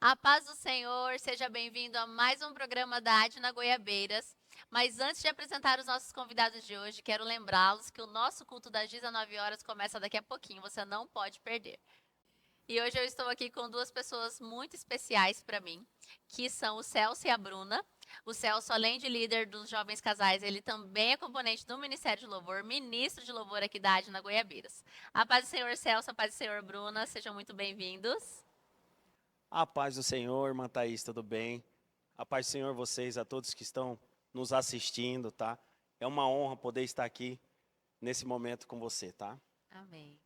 A paz do Senhor, seja bem-vindo a mais um programa da Adna Goiabeiras. Mas antes de apresentar os nossos convidados de hoje, quero lembrá-los que o nosso culto das 19 horas começa daqui a pouquinho, você não pode perder. E hoje eu estou aqui com duas pessoas muito especiais para mim, que são o Celso e a Bruna. O Celso, além de líder dos Jovens Casais, ele também é componente do Ministério de Louvor, ministro de Louvor aqui da Adna Goiabeiras. A paz do Senhor Celso, a paz do Senhor Bruna, sejam muito bem-vindos. A paz do Senhor, irmã Thaís, tudo bem? A paz do Senhor, vocês, a todos que estão nos assistindo, tá? É uma honra poder estar aqui nesse momento com você, tá? Amém.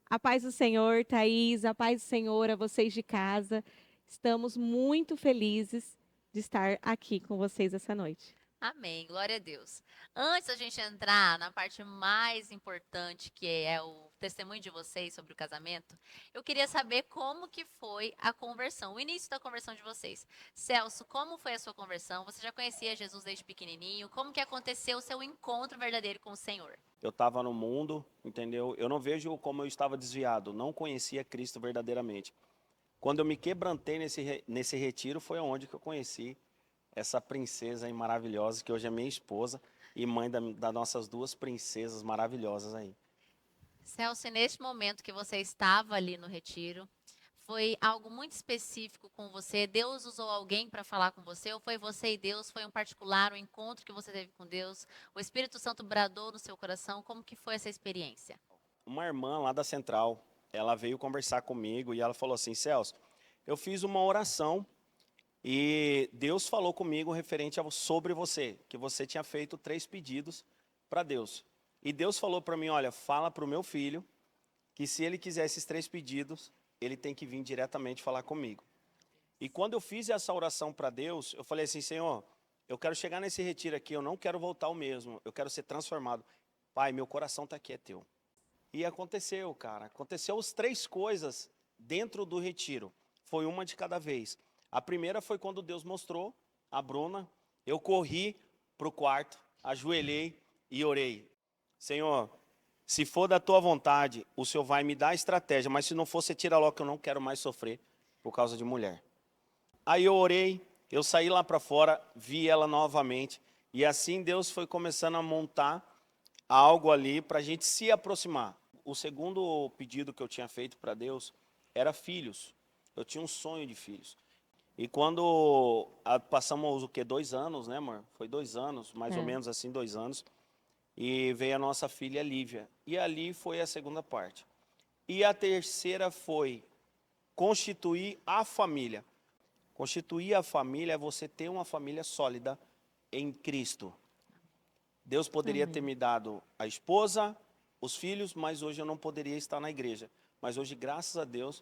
A paz do Senhor, Thaís, a paz do Senhor a vocês de casa. Estamos muito felizes de estar aqui com vocês essa noite. Amém, glória a Deus. Antes da gente entrar na parte mais importante, que é o testemunho de vocês sobre o casamento, eu queria saber como que foi a conversão, o início da conversão de vocês. Celso, como foi a sua conversão? Você já conhecia Jesus desde pequenininho? Como que aconteceu o seu encontro verdadeiro com o Senhor? Eu estava no mundo, entendeu? Eu não vejo como eu estava desviado, não conhecia Cristo verdadeiramente. Quando eu me quebrantei nesse retiro, foi onde que eu conheci essa princesa aí maravilhosa, que hoje é minha esposa e mãe das nossas duas princesas maravilhosas aí. Celso, e neste momento que você estava ali no retiro, foi algo muito específico com você? Deus usou alguém para falar com você? Ou foi você e Deus? Foi um particular, um encontro que você teve com Deus? O Espírito Santo bradou no seu coração? Como que foi essa experiência? Uma irmã lá da Central, ela veio conversar comigo e ela falou assim, Celso, eu fiz uma oração e Deus falou comigo referente sobre você, que você tinha feito 3 pedidos para Deus. E Deus falou para mim, olha, fala para o meu filho que se ele quiser esses 3 pedidos, ele tem que vir diretamente falar comigo. E quando eu fiz essa oração para Deus, eu falei assim, Senhor, eu quero chegar nesse retiro aqui, eu não quero voltar ao mesmo, eu quero ser transformado. Pai, meu coração está aqui, é teu. E aconteceu, cara. Aconteceu as 3 coisas dentro do retiro. Foi uma de cada vez. A primeira foi quando Deus mostrou a Bruna. Eu corri para o quarto, ajoelhei e orei. Senhor, se for da tua vontade, o Senhor vai me dar a estratégia, mas se não for, você tira logo que eu não quero mais sofrer por causa de mulher. Aí eu orei, eu saí lá para fora, vi ela novamente. E assim Deus foi começando a montar algo ali para a gente se aproximar. O segundo pedido que eu tinha feito para Deus era filhos. Eu tinha um sonho de filhos. E quando passamos o quê? 2 anos, né, amor? Foi 2 anos, mais ou menos assim, 2 anos. E veio a nossa filha Lívia. E ali foi a segunda parte. E a terceira foi constituir a família. Constituir a família é você ter uma família sólida em Cristo. Deus poderia ter me dado a esposa, os filhos, mas hoje eu não poderia estar na igreja. Mas hoje, graças a Deus,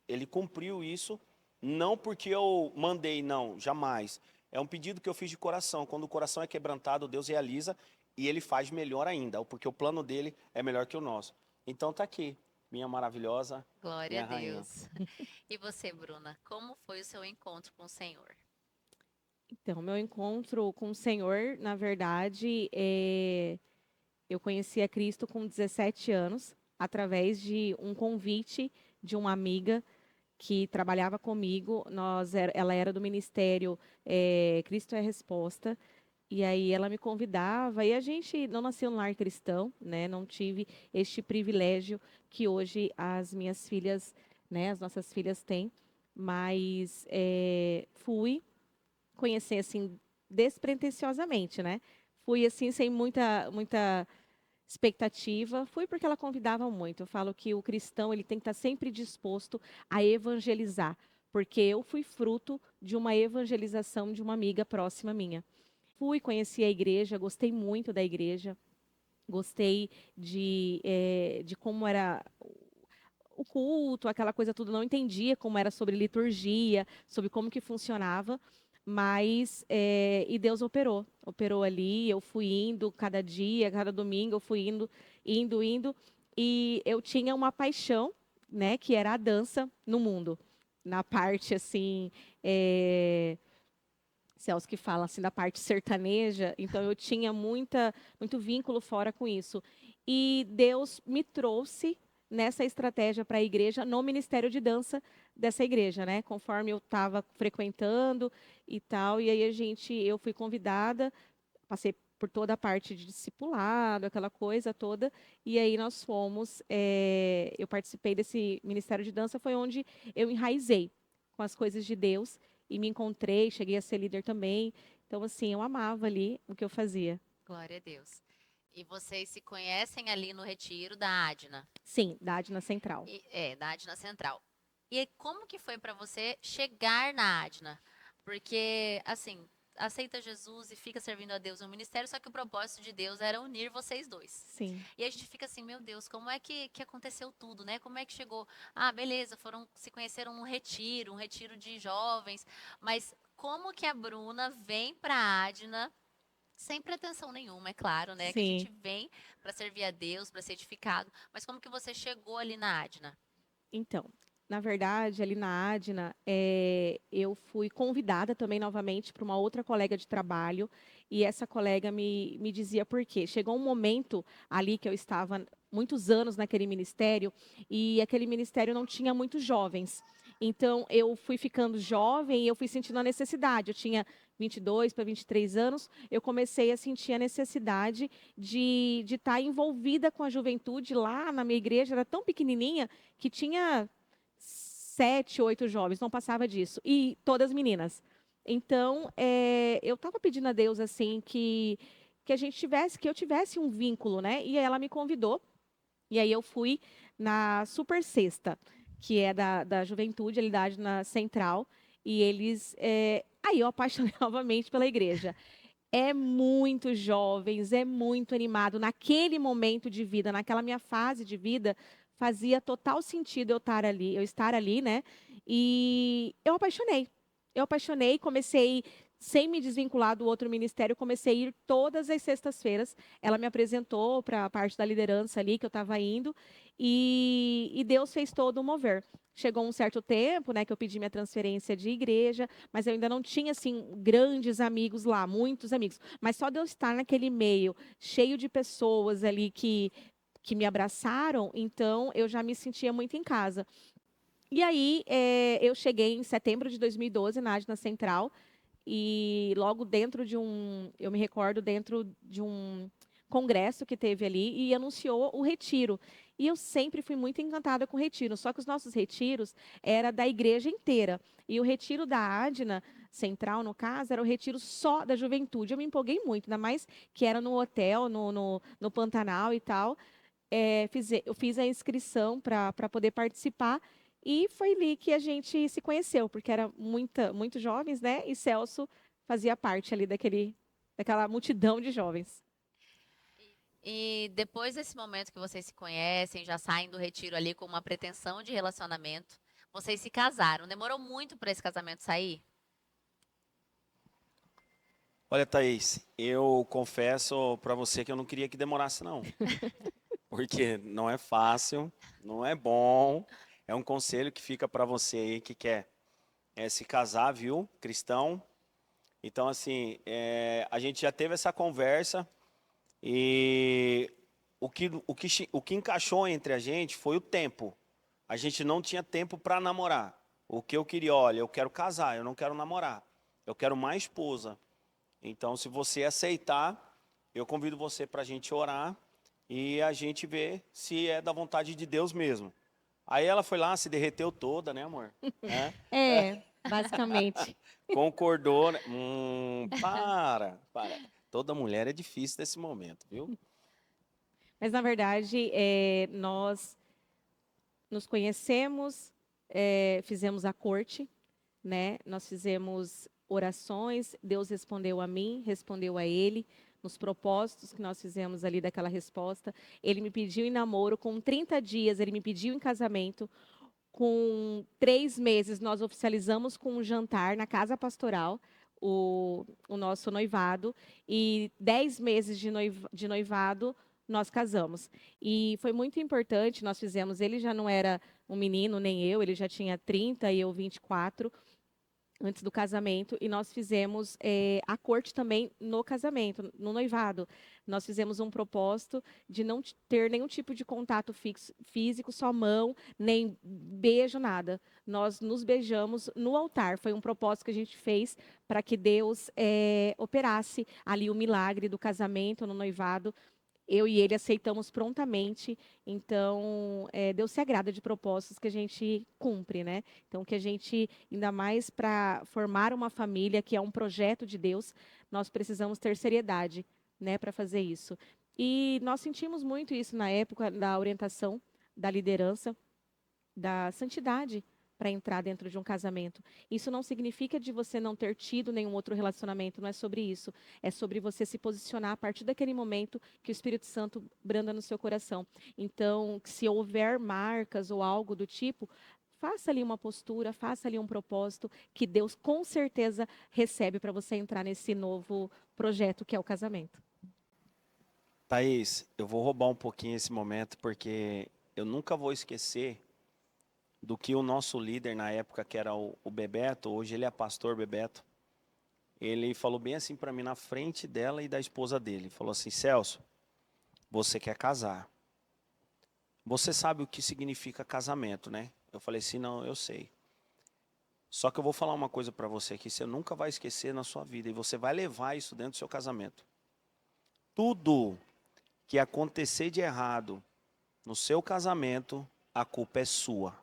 Ele cumpriu isso, não porque eu mandei, não, jamais. É um pedido que eu fiz de coração. Quando o coração é quebrantado, Deus realiza e Ele faz melhor ainda, porque o plano dele é melhor que o nosso. Então tá aqui, minha maravilhosa, Glória a minha rainha. Deus. E você, Bruna, como foi o seu encontro com o Senhor? Então, meu encontro com o Senhor, na verdade, eu conheci a Cristo com 17 anos, através de um convite de uma amiga que trabalhava comigo. Ela era do ministério Cristo é a Resposta. E aí ela me convidava, e a gente não nasceu num lar cristão, né? Não tive este privilégio que hoje as minhas filhas, né, as nossas filhas têm. Mas fui conhecer assim despretensiosamente, né? Fui assim sem muita expectativa, fui porque ela convidava muito. Eu falo que o cristão ele tem que estar sempre disposto a evangelizar, porque eu fui fruto de uma evangelização de uma amiga próxima minha. Fui conhecer a igreja, gostei muito da igreja, gostei de como era o culto, aquela coisa tudo, não entendia como era sobre liturgia, sobre como que funcionava, mas e Deus operou ali, eu fui indo cada dia, cada domingo, eu fui indo, e eu tinha uma paixão, né, que era a dança no mundo, na parte assim, Celso que fala assim da parte sertaneja, então eu tinha muito vínculo fora com isso. E Deus me trouxe nessa estratégia para a igreja, no ministério de dança dessa igreja, né? Conforme eu estava frequentando e tal, e aí eu fui convidada, passei por toda a parte de discipulado, aquela coisa toda, e aí nós fomos, eu participei desse ministério de dança, foi onde eu enraizei com as coisas de Deus e me encontrei, cheguei a ser líder também. Então, assim, eu amava ali o que eu fazia. Glória a Deus. E vocês se conhecem ali no retiro da Adna? Sim, da Adna Central. Da Adna Central. E como que foi para você chegar na Adna? Porque, assim, aceita Jesus e fica servindo a Deus no ministério, só que o propósito de Deus era unir vocês dois. Sim. E a gente fica assim, meu Deus, como é que aconteceu tudo, né? Como é que chegou? Ah, beleza, se conheceram num retiro, um retiro de jovens, mas como que a Bruna vem para a Adna sem pretensão nenhuma, é claro, né? Que a gente Sim. vem para servir a Deus, para ser edificado, mas como que você chegou ali na Adna? Então, na verdade, ali na Adna, eu fui convidada também novamente por uma outra colega de trabalho, e essa colega me dizia por quê. Chegou um momento ali que eu estava muitos anos naquele ministério, e aquele ministério não tinha muitos jovens. Então, eu fui ficando jovem e eu fui sentindo a necessidade. Eu tinha 22 para 23 anos, eu comecei a sentir a necessidade de estar envolvida com a juventude lá na minha igreja, era tão pequenininha, que tinha 7, 8 jovens, não passava disso. E todas meninas. Então, eu estava pedindo a Deus assim que eu tivesse um vínculo, né? E ela me convidou. E aí eu fui na Super Sexta, que é da Juventude, ali da na Central. E aí eu apaixonei novamente pela igreja. É muito jovens, é muito animado. Naquele momento de vida, naquela minha fase de vida, fazia total sentido eu estar ali, né? E eu apaixonei. Eu apaixonei, comecei, sem me desvincular do outro ministério, comecei a ir todas as sextas-feiras. Ela me apresentou para a parte da liderança ali que eu estava indo, e Deus fez todo o mover. Chegou um certo tempo, né, que eu pedi minha transferência de igreja, mas eu ainda não tinha, assim, grandes amigos lá, muitos amigos. Mas só de eu estar naquele meio, cheio de pessoas ali que me abraçaram, então eu já me sentia muito em casa. E aí, eu cheguei em setembro de 2012 na Adna Central, e logo eu me recordo, dentro de um congresso que teve ali, e anunciou o retiro. E eu sempre fui muito encantada com o retiro, só que os nossos retiros era da igreja inteira. E o retiro da Adna Central, no caso, era o retiro só da juventude. Eu me empolguei muito, ainda mais que era no hotel, no Pantanal e tal. Eu fiz a inscrição para poder participar, e foi ali que a gente se conheceu, porque era muito jovens, né? E Celso fazia parte ali daquela multidão de jovens. E depois desse momento que vocês se conhecem, já saem do retiro ali com uma pretensão de relacionamento, vocês se casaram. Demorou muito para esse casamento sair? Olha, Thaís, eu confesso para você que eu não queria que demorasse, não. Porque não é fácil, não é bom. É um conselho que fica para você aí que quer se casar, viu? Cristão. Então, assim, a gente já teve essa conversa e o que encaixou entre a gente foi o tempo. A gente não tinha tempo para namorar. O que eu queria, olha, eu quero casar, eu não quero namorar. Eu quero uma esposa. Então, se você aceitar, eu convido você para a gente orar e a gente ver se é da vontade de Deus mesmo. Aí ela foi lá, se derreteu toda, né, amor? Basicamente. Concordou, né? Para. Toda mulher é difícil nesse momento, viu? Mas, na verdade, nós nos conhecemos, fizemos a corte, né? Nós fizemos orações, Deus respondeu a mim, respondeu a ele, nos propósitos que nós fizemos ali daquela resposta. Ele me pediu em namoro, com 30 dias ele me pediu em casamento, com 3 meses nós oficializamos com um jantar na casa pastoral, o nosso noivado, e 10 meses de noivado nós casamos. E foi muito importante, nós fizemos, ele já não era um menino, nem eu, ele já tinha 30 e eu 24. antes do casamento, e nós fizemos a corte também no casamento, no noivado. Nós fizemos um propósito de não ter nenhum tipo de contato físico, só mão, nem beijo, nada. Nós nos beijamos no altar. Foi um propósito que a gente fez para que Deus operasse ali o milagre do casamento no noivado. Eu e ele aceitamos prontamente, então Deus se agrada de propósitos que a gente cumpre, né? Então, que a gente, ainda mais para formar uma família, que é um projeto de Deus, nós precisamos ter seriedade, né, para fazer isso. E nós sentimos muito isso na época da orientação, da liderança, da santidade para entrar dentro de um casamento. Isso não significa de você não ter tido nenhum outro relacionamento, não é sobre isso. É sobre você se posicionar a partir daquele momento que o Espírito Santo branda no seu coração. Então, se houver marcas ou algo do tipo, faça ali uma postura, faça ali um propósito que Deus com certeza recebe para você entrar nesse novo projeto que é o casamento. Thaís, eu vou roubar um pouquinho esse momento, porque eu nunca vou esquecer do que o nosso líder na época, que era o Bebeto, hoje ele é pastor Bebeto, ele falou bem assim para mim na frente dela e da esposa dele. Falou assim: Celso, você quer casar. Você sabe o que significa casamento, né? Eu falei assim: não, eu sei. Só que eu vou falar uma coisa para você que você nunca vai esquecer na sua vida, e você vai levar isso dentro do seu casamento. Tudo que acontecer de errado no seu casamento, a culpa é sua.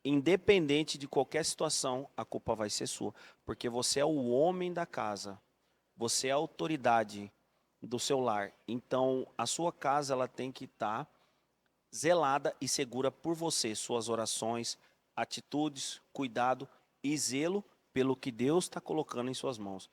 Independente de qualquer situação, a culpa vai ser sua. Porque você é o homem da casa. Você é a autoridade do seu lar. Então, a sua casa ela tem que estar zelada e segura por você. Suas orações, atitudes, cuidado e zelo pelo que Deus está colocando em suas mãos.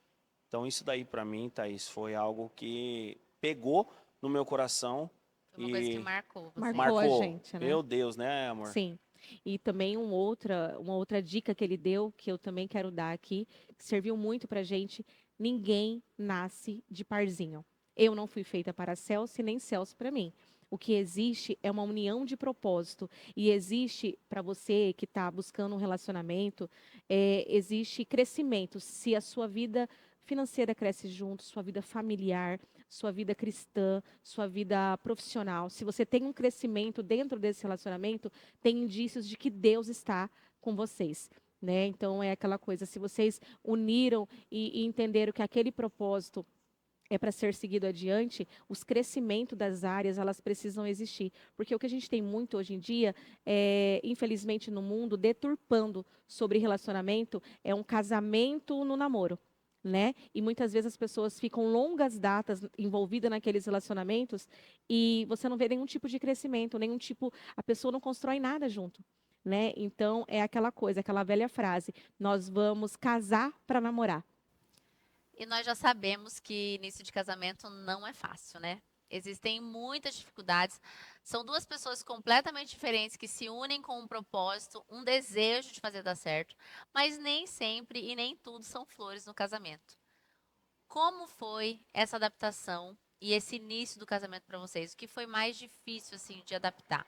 Então, isso daí para mim, Thaís, foi algo que pegou no meu coração. Foi uma coisa que marcou você. Marcou a gente, né? Meu Deus, né, amor? Sim. E também uma outra dica que ele deu, que eu também quero dar aqui, que serviu muito pra gente: ninguém nasce de parzinho. Eu não fui feita para Celso e nem Celso para mim. O que existe é uma união de propósito. E existe, para você que está buscando um relacionamento, existe crescimento. Se a sua vida financeira cresce junto, sua vida familiar, sua vida cristã, sua vida profissional, se você tem um crescimento dentro desse relacionamento, tem indícios de que Deus está com vocês. Né? Então, é aquela coisa: se vocês uniram e entenderam que aquele propósito é para ser seguido adiante, os crescimentos das áreas, elas precisam existir. Porque o que a gente tem muito hoje em dia, infelizmente no mundo, deturpando sobre relacionamento, é um casamento no namoro. Né? E muitas vezes as pessoas ficam longas datas envolvidas naqueles relacionamentos e você não vê nenhum tipo de crescimento, nenhum tipo, a pessoa não constrói nada junto. Né? Então, é aquela coisa, aquela velha frase: nós vamos casar para namorar. E nós já sabemos que início de casamento não é fácil, né? Existem muitas dificuldades. São duas pessoas completamente diferentes que se unem com um propósito, um desejo de fazer dar certo, mas nem sempre e nem tudo são flores no casamento. Como foi essa adaptação e esse início do casamento para vocês? O que foi mais difícil assim de adaptar?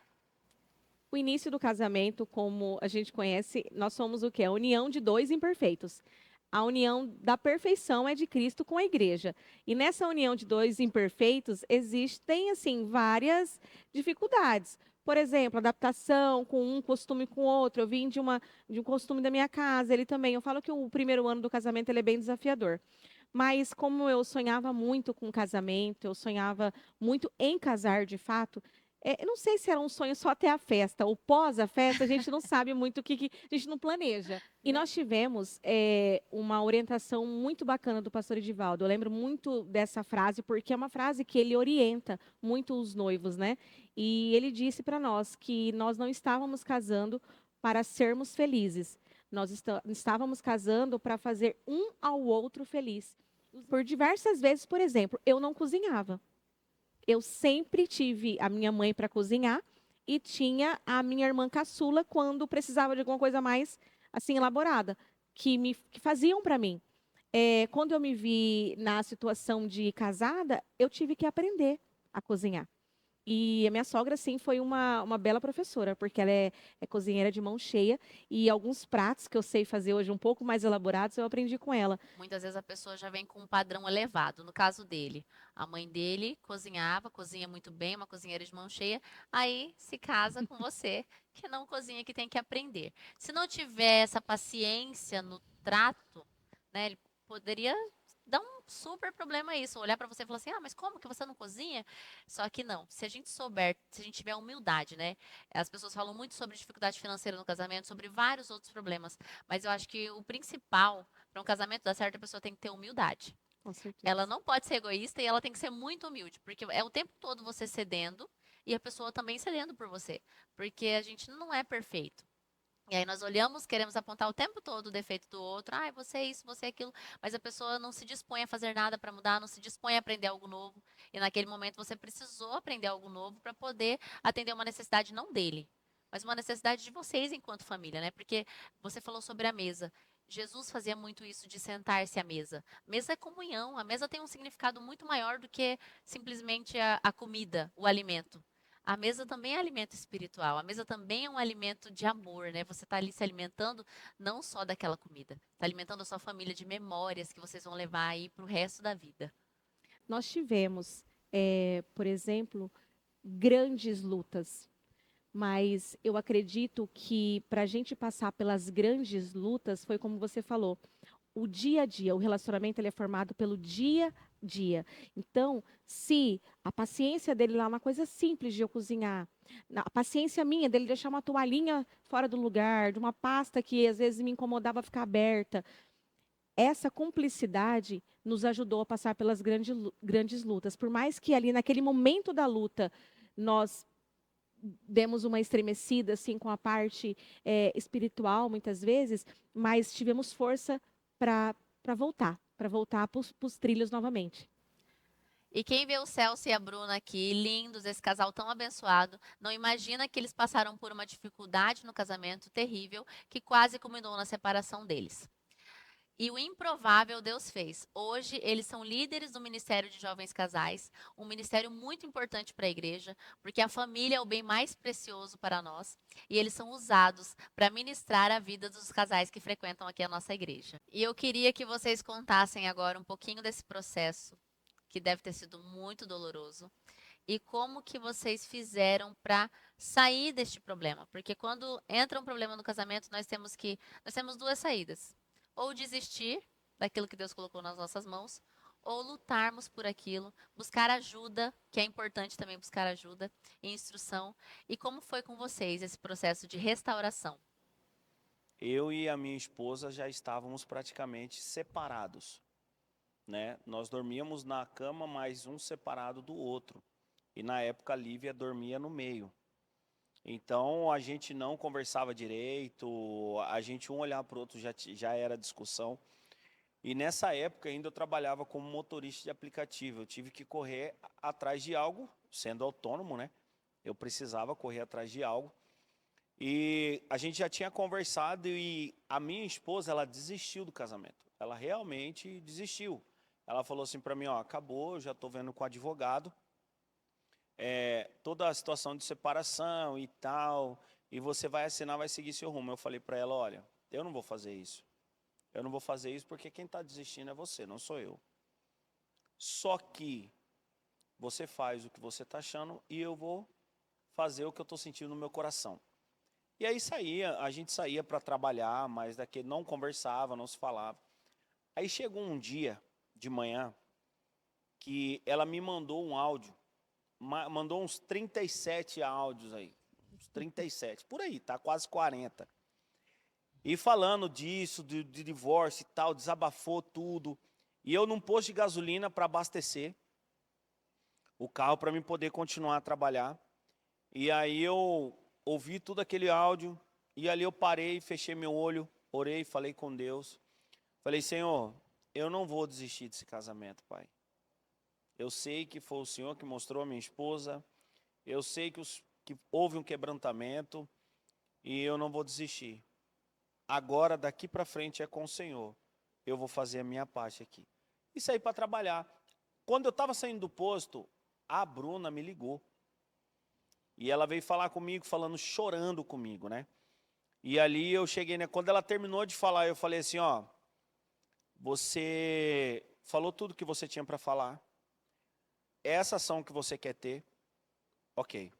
O início do casamento, como a gente conhece, nós somos o quê? A união de dois imperfeitos. A união da perfeição é de Cristo com a igreja. E nessa união de dois imperfeitos, existem, assim, várias dificuldades. Por exemplo, adaptação com um costume com o outro. Eu vim de um costume da minha casa, ele também. Eu falo que o primeiro ano do casamento ele é bem desafiador. Mas como eu sonhava muito com casamento, eu sonhava muito em casar de fato, eu não sei se era um sonho só até a festa, ou pós a festa, a gente não sabe muito que a gente não planeja. E nós tivemos uma orientação muito bacana do pastor Edivaldo. Eu lembro muito dessa frase, porque é uma frase que ele orienta muito os noivos, né? E ele disse para nós que nós não estávamos casando para sermos felizes. Nós estávamos casando para fazer um ao outro feliz. Por diversas vezes, por exemplo, eu não cozinhava. Eu sempre tive a minha mãe para cozinhar e tinha a minha irmã caçula quando precisava de alguma coisa mais assim elaborada, que faziam para mim. Quando eu me vi na situação de casada, eu tive que aprender a cozinhar. E a minha sogra, sim, foi uma bela professora, porque ela é cozinheira de mão cheia. E alguns pratos que eu sei fazer hoje um pouco mais elaborados, eu aprendi com ela. Muitas vezes a pessoa já vem com um padrão elevado. No caso dele, a mãe dele cozinhava, cozinha muito bem, uma cozinheira de mão cheia, aí se casa com você, que não cozinha, que tem que aprender. Se não tiver essa paciência no trato, né, ele poderia dar um super problema isso, olhar para você e falar assim: "Ah, mas como que você não cozinha?" Só que não. Se a gente souber, se a gente tiver humildade, né? As pessoas falam muito sobre dificuldade financeira no casamento, sobre vários outros problemas, mas eu acho que o principal para um casamento dar certo, a pessoa tem que ter humildade. Com Ela certeza. não pode ser egoísta e ela tem que ser muito humilde, porque é o tempo todo você cedendo e a pessoa também cedendo por você, porque a gente não é perfeito. E aí nós olhamos, queremos apontar o tempo todo o defeito do outro. Ah, você é isso, você é aquilo. Mas a pessoa não se dispõe a fazer nada para mudar, não se dispõe a aprender algo novo. E naquele momento você precisou aprender algo novo para poder atender uma necessidade não dele, mas uma necessidade de vocês enquanto família, né? Porque você falou sobre a mesa. Jesus fazia muito isso de sentar-se à mesa. Mesa é comunhão. A mesa tem um significado muito maior do que simplesmente a comida, o alimento. A mesa também é alimento espiritual. A mesa também é um alimento de amor, né? Você está ali se alimentando não só daquela comida, está alimentando a sua família de memórias que vocês vão levar aí para o resto da vida. Nós tivemos, por exemplo, grandes lutas. Mas eu acredito que para a gente passar pelas grandes lutas, foi como você falou, o dia a dia, o relacionamento ele é formado pelo dia a dia. Então, se a paciência dele lá, uma coisa simples de eu cozinhar, a paciência minha dele deixar uma toalhinha fora do lugar, de uma pasta que às vezes me incomodava ficar aberta, essa cumplicidade nos ajudou a passar pelas grandes lutas. Por mais que ali naquele momento da luta nós demos uma estremecida assim com a parte espiritual muitas vezes, mas tivemos força para voltar para os trilhos novamente. E quem vê o Celso e a Bruna aqui, lindos, esse casal tão abençoado, não imagina que eles passaram por uma dificuldade no casamento terrível que quase culminou na separação deles. E o improvável Deus fez. Hoje, eles são líderes do Ministério de Jovens Casais, um ministério muito importante para a igreja, porque a família é o bem mais precioso para nós, e eles são usados para ministrar a vida dos casais que frequentam aqui a nossa igreja. E eu queria que vocês contassem agora um pouquinho desse processo, que deve ter sido muito doloroso, e como que vocês fizeram para sair deste problema, porque quando entra um problema no casamento, nós temos duas saídas: ou desistir daquilo que Deus colocou nas nossas mãos, ou lutarmos por aquilo, buscar ajuda, que é importante também buscar ajuda e instrução. E como foi com vocês esse processo de restauração? Eu e a minha esposa já estávamos praticamente separados, né? Nós dormíamos na cama, mas um separado do outro. E na época a Lívia dormia no meio. Então a gente não conversava direito, a gente um olhar para o outro já era discussão. E nessa época ainda eu trabalhava como motorista de aplicativo. Eu tive que correr atrás de algo, sendo autônomo, né? Eu precisava correr atrás de algo. E a gente já tinha conversado e a minha esposa, ela desistiu do casamento. Ela realmente desistiu. Ela falou assim para mim, ó, acabou, eu já estou vendo com o advogado, toda a situação de separação e tal, e você vai assinar, vai seguir seu rumo. Eu falei para ela, olha, eu não vou fazer isso. Eu não vou fazer isso porque quem está desistindo é você, não sou eu. Só que você faz o que você está achando e eu vou fazer o que eu estou sentindo no meu coração. E aí a gente saía para trabalhar, mas daqui não conversava, não se falava. Aí chegou um dia de manhã que ela me mandou um áudio, mandou uns 37 áudios aí, uns 37, por aí, tá quase 40. E falando disso, de divórcio e tal, desabafou tudo. E eu num posto de gasolina para abastecer o carro para mim poder continuar a trabalhar. E aí eu ouvi tudo aquele áudio e ali eu parei, fechei meu olho, orei, falei com Deus. Falei, Senhor, eu não vou desistir desse casamento, Pai. Eu sei que foi o Senhor que mostrou a minha esposa. Eu sei que houve um quebrantamento e eu não vou desistir. Agora, daqui para frente é com o Senhor. Eu vou fazer a minha parte aqui. E saí para trabalhar. Quando eu estava saindo do posto, a Bruna me ligou. E ela veio falar comigo, falando, chorando comigo, né? E ali eu cheguei, né? Quando ela terminou de falar, eu falei assim, ó, você falou tudo que você tinha para falar. É essa ação que você quer ter, ok.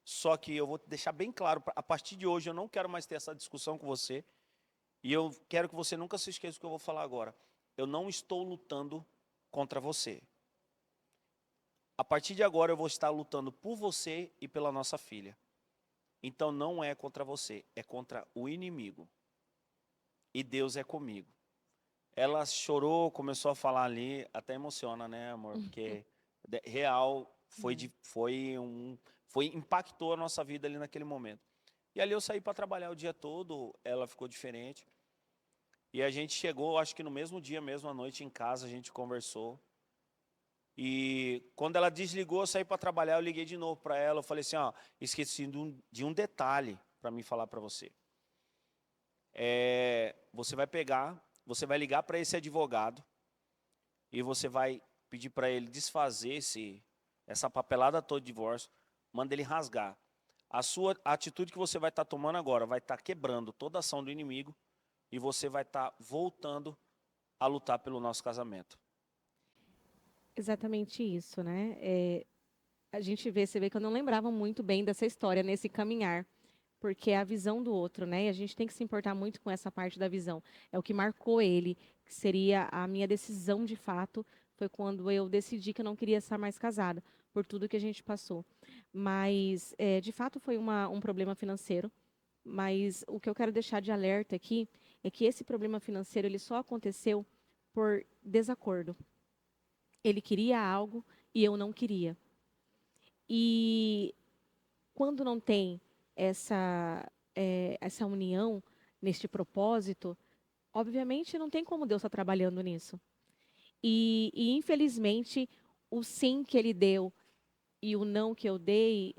Só que eu vou deixar bem claro, a partir de hoje eu não quero mais ter essa discussão com você. E eu quero que você nunca se esqueça do que eu vou falar agora. Eu não estou lutando contra você. A partir de agora eu vou estar lutando por você e pela nossa filha. Então não é contra você, é contra o inimigo. E Deus é comigo. Ela chorou, começou a falar ali, até emociona, né, amor? Porque real impactou a nossa vida ali naquele momento. E ali eu saí para trabalhar o dia todo, ela ficou diferente. E a gente chegou, acho que no mesmo dia, mesmo à noite em casa, a gente conversou. E quando ela desligou, eu saí para trabalhar, eu liguei de novo para ela, eu falei assim, ó, esqueci de um detalhe para mim falar para você. Você vai pegar, você vai ligar para esse advogado e você vai pedir para ele desfazer essa papelada toda de divórcio, manda ele rasgar. A atitude que você vai estar tomando agora vai estar quebrando toda a ação do inimigo e você vai estar voltando a lutar pelo nosso casamento. Exatamente isso, né? Você vê que eu não lembrava muito bem dessa história nesse caminhar, porque é a visão do outro, né? E a gente tem que se importar muito com essa parte da visão. É o que marcou ele, que seria a minha decisão de fato, foi quando eu decidi que eu não queria estar mais casada, por tudo que a gente passou. Mas, de fato, foi um problema financeiro. Mas o que eu quero deixar de alerta aqui é que esse problema financeiro ele só aconteceu por desacordo. Ele queria algo e eu não queria. E quando não tem essa união neste propósito, obviamente não tem como Deus estar trabalhando nisso. Infelizmente, o sim que ele deu e o não que eu dei,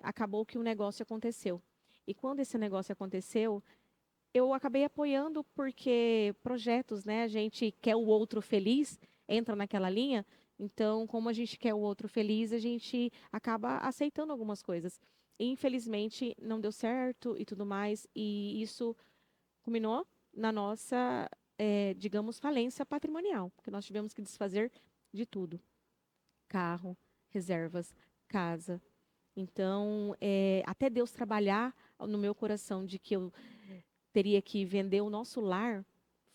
acabou que o negócio aconteceu. E quando esse negócio aconteceu, eu acabei apoiando porque projetos, né? A gente quer o outro feliz, entra naquela linha. Então, como a gente quer o outro feliz, a gente acaba aceitando algumas coisas. E, infelizmente, não deu certo e tudo mais. E isso culminou na nossa, digamos, falência patrimonial, porque nós tivemos que desfazer de tudo: carro, reservas, casa. Então, até Deus trabalhar no meu coração de que eu teria que vender o nosso lar,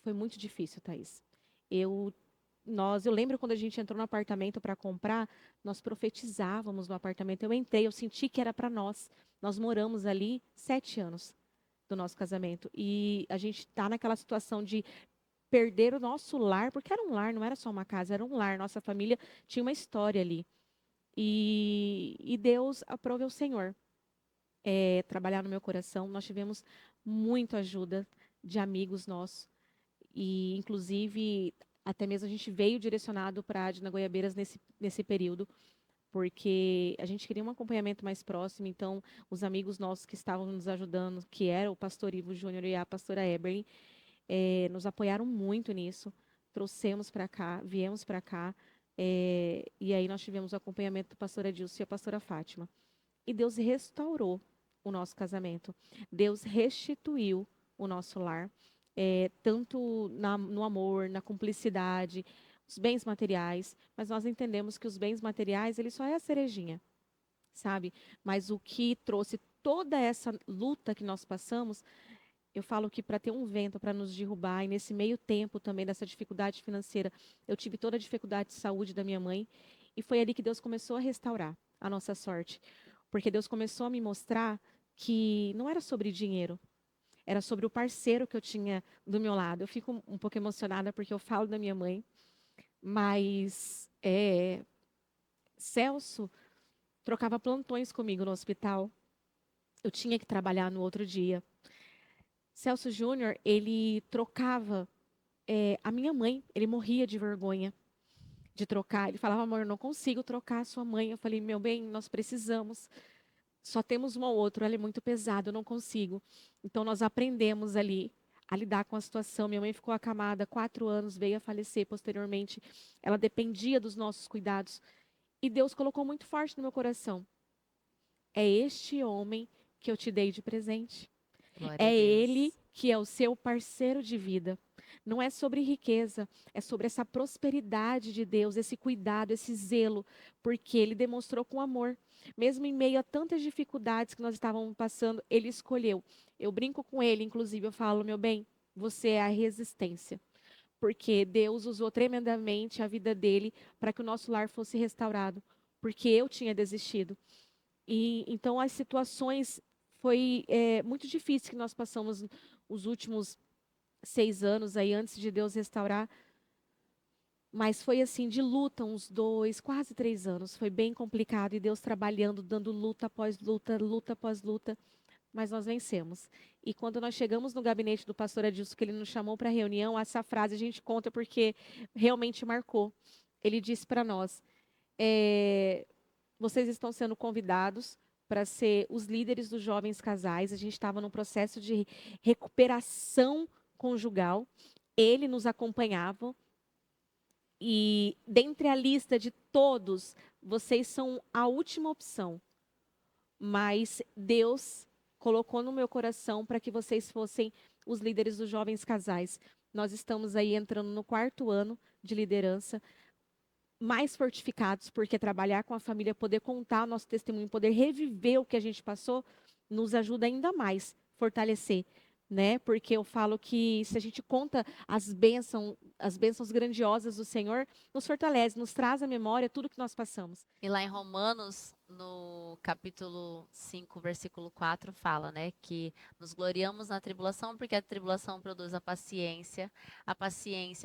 foi muito difícil, Thaís. Eu, eu lembro quando a gente entrou no apartamento para comprar, nós profetizávamos no apartamento. Eu entrei, eu senti que era para nós. Nós moramos ali 7 anos do nosso casamento. E a gente está naquela situação de perder o nosso lar, porque era um lar, não era só uma casa, era um lar. Nossa família tinha uma história ali. E Deus aprove o Senhor trabalhar no meu coração. Nós tivemos muita ajuda de amigos nossos. E, inclusive, até mesmo a gente veio direcionado para a Adna Goiabeiras nesse período, porque a gente queria um acompanhamento mais próximo. Então, os amigos nossos que estavam nos ajudando, que era o pastor Ivo Júnior e a pastora Eberly, nos apoiaram muito nisso. Trouxemos para cá, viemos para cá. E aí nós tivemos o acompanhamento do pastor Adilson e a pastora Fátima. E Deus restaurou o nosso casamento. Deus restituiu o nosso lar, tanto no amor, na cumplicidade, os bens materiais. Mas nós entendemos que os bens materiais, ele só é a cerejinha, sabe? Mas o que trouxe toda essa luta que nós passamos, eu falo que para ter um vento para nos derrubar, e nesse meio tempo também dessa dificuldade financeira, eu tive toda a dificuldade de saúde da minha mãe, e foi ali que Deus começou a restaurar a nossa sorte. Porque Deus começou a me mostrar que não era sobre dinheiro, era sobre o parceiro que eu tinha do meu lado. Eu fico um pouco emocionada porque eu falo da minha mãe, mas Celso trocava plantões comigo no hospital. Eu tinha que trabalhar no outro dia. Celso Júnior, ele trocava a minha mãe, ele morria de vergonha de trocar. Ele falava, amor, eu não consigo trocar a sua mãe. Eu falei, meu bem, nós precisamos. Só temos um ao outro, ela é muito pesada, eu não consigo. Então, nós aprendemos ali a lidar com a situação. Minha mãe ficou acamada 4 anos, veio a falecer posteriormente. Ela dependia dos nossos cuidados. E Deus colocou muito forte no meu coração É este homem que eu te dei de presente. Glória a É ele Deus. que é o seu parceiro de vida. Não é sobre riqueza, é sobre essa prosperidade de Deus, esse cuidado, esse zelo, porque ele demonstrou com amor. Mesmo em meio a tantas dificuldades que nós estávamos passando, ele escolheu. Eu brinco com ele, inclusive, eu falo, meu bem, você é a resistência. Porque Deus usou tremendamente a vida dele para que o nosso lar fosse restaurado, porque eu tinha desistido. E então as situações foi muito difícil que nós passamos os últimos 6 anos aí antes de Deus restaurar, mas foi assim de luta uns 2, quase 3 anos. Foi bem complicado e Deus trabalhando, dando luta após luta, luta após luta, mas nós vencemos. E quando nós chegamos no gabinete do pastor Adilson, que ele nos chamou para a reunião, essa frase a gente conta porque realmente marcou. Ele disse para nós: é, vocês estão sendo convidados para ser os líderes dos jovens casais. A gente estava num processo de recuperação conjugal. Ele nos acompanhava e dentre a lista de todos, vocês são a última opção. Mas Deus colocou no meu coração para que vocês fossem os líderes dos jovens casais. Nós estamos aí entrando no 4º ano de liderança, mais fortificados, porque trabalhar com a família, poder contar o nosso testemunho, poder reviver o que a gente passou, nos ajuda ainda mais fortalecer, né? Porque eu falo que se a gente conta as bênçãos grandiosas do Senhor, nos fortalece, nos traz à memória tudo que nós passamos. E lá em Romanos, no capítulo 5, versículo 4, fala, né, que nos gloriamos na tribulação, porque a tribulação produz a paciência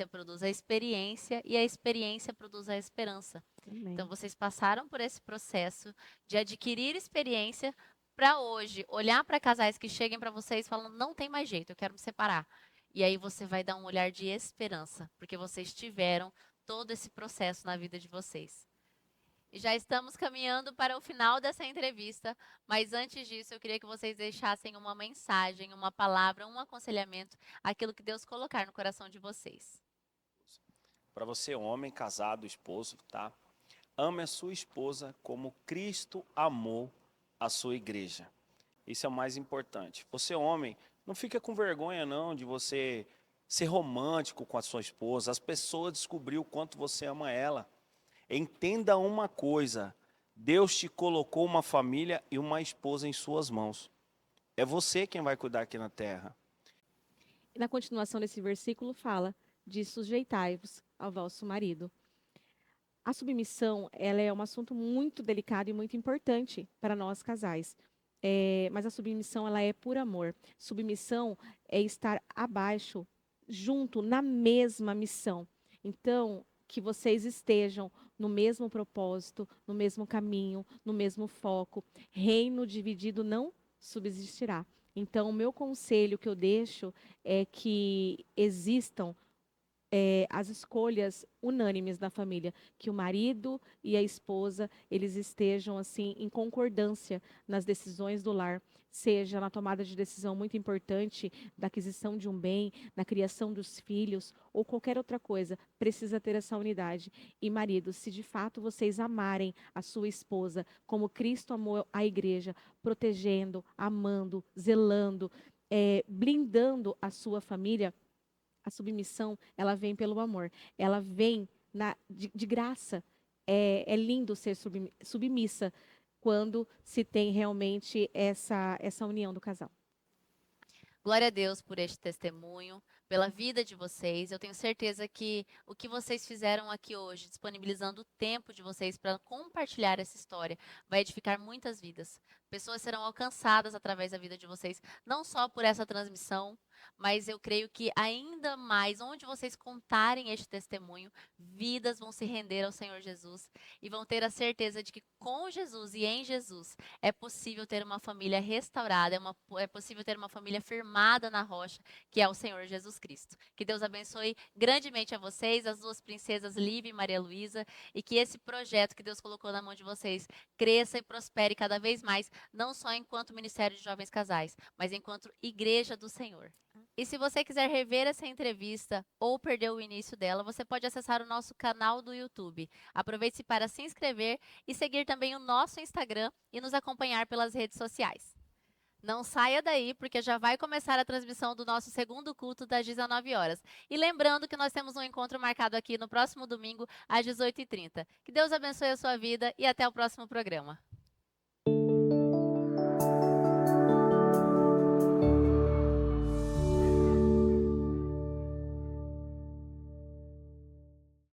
produz a experiência, e a experiência produz a esperança. Amém. Então, vocês passaram por esse processo de adquirir experiência para hoje olhar para casais que cheguem para vocês falando, não tem mais jeito, eu quero me separar. E aí você vai dar um olhar de esperança, porque vocês tiveram todo esse processo na vida de vocês. E já estamos caminhando para o final dessa entrevista, mas antes disso eu queria que vocês deixassem uma mensagem, uma palavra, um aconselhamento, aquilo que Deus colocar no coração de vocês. Para você, homem, casado, esposo, tá? Ame a sua esposa como Cristo amou a sua igreja. Isso é o mais importante. Você, homem, não fica com vergonha não de você ser romântico com a sua esposa. As pessoas descobriram o quanto você ama ela. Entenda uma coisa, Deus te colocou uma família e uma esposa em suas mãos. É você quem vai cuidar aqui na terra. E na continuação desse versículo fala de sujeitai-vos ao vosso marido. A submissão, ela é um assunto muito delicado e muito importante para nós casais. Mas a submissão, ela é por amor. Submissão é estar abaixo, junto, na mesma missão. Então, que vocês estejam no mesmo propósito, no mesmo caminho, no mesmo foco. Reino dividido não subsistirá. Então, o meu conselho que eu deixo é que existam as escolhas unânimes na família, que o marido e a esposa eles estejam assim em concordância nas decisões do lar, seja na tomada de decisão muito importante da aquisição de um bem, na criação dos filhos ou qualquer outra coisa, precisa ter essa unidade. E marido, se de fato vocês amarem a sua esposa como Cristo amou a igreja, protegendo, amando, zelando, blindando a sua família, a submissão, ela vem pelo amor. Ela vem de graça. É lindo ser submissa quando se tem realmente essa união do casal. Glória a Deus por este testemunho, pela vida de vocês. Eu tenho certeza que o que vocês fizeram aqui hoje, disponibilizando o tempo de vocês para compartilhar essa história, vai edificar muitas vidas. Pessoas serão alcançadas através da vida de vocês, não só por essa transmissão, mas eu creio que ainda mais, onde vocês contarem este testemunho, vidas vão se render ao Senhor Jesus e vão ter a certeza de que com Jesus e em Jesus é possível ter uma família restaurada, é possível ter uma família firmada na rocha, que é o Senhor Jesus Cristo. Que Deus abençoe grandemente a vocês, as duas princesas Lívia e Maria Luísa, e que esse projeto que Deus colocou na mão de vocês cresça e prospere cada vez mais, não só enquanto Ministério de Jovens Casais, mas enquanto Igreja do Senhor. E se você quiser rever essa entrevista ou perder o início dela, você pode acessar o nosso canal do YouTube. Aproveite para se inscrever e seguir também o nosso Instagram e nos acompanhar pelas redes sociais. Não saia daí, porque já vai começar a transmissão do nosso segundo culto das 19 horas. E lembrando que nós temos um encontro marcado aqui no próximo domingo, às 18h30. Que Deus abençoe a sua vida e até o próximo programa.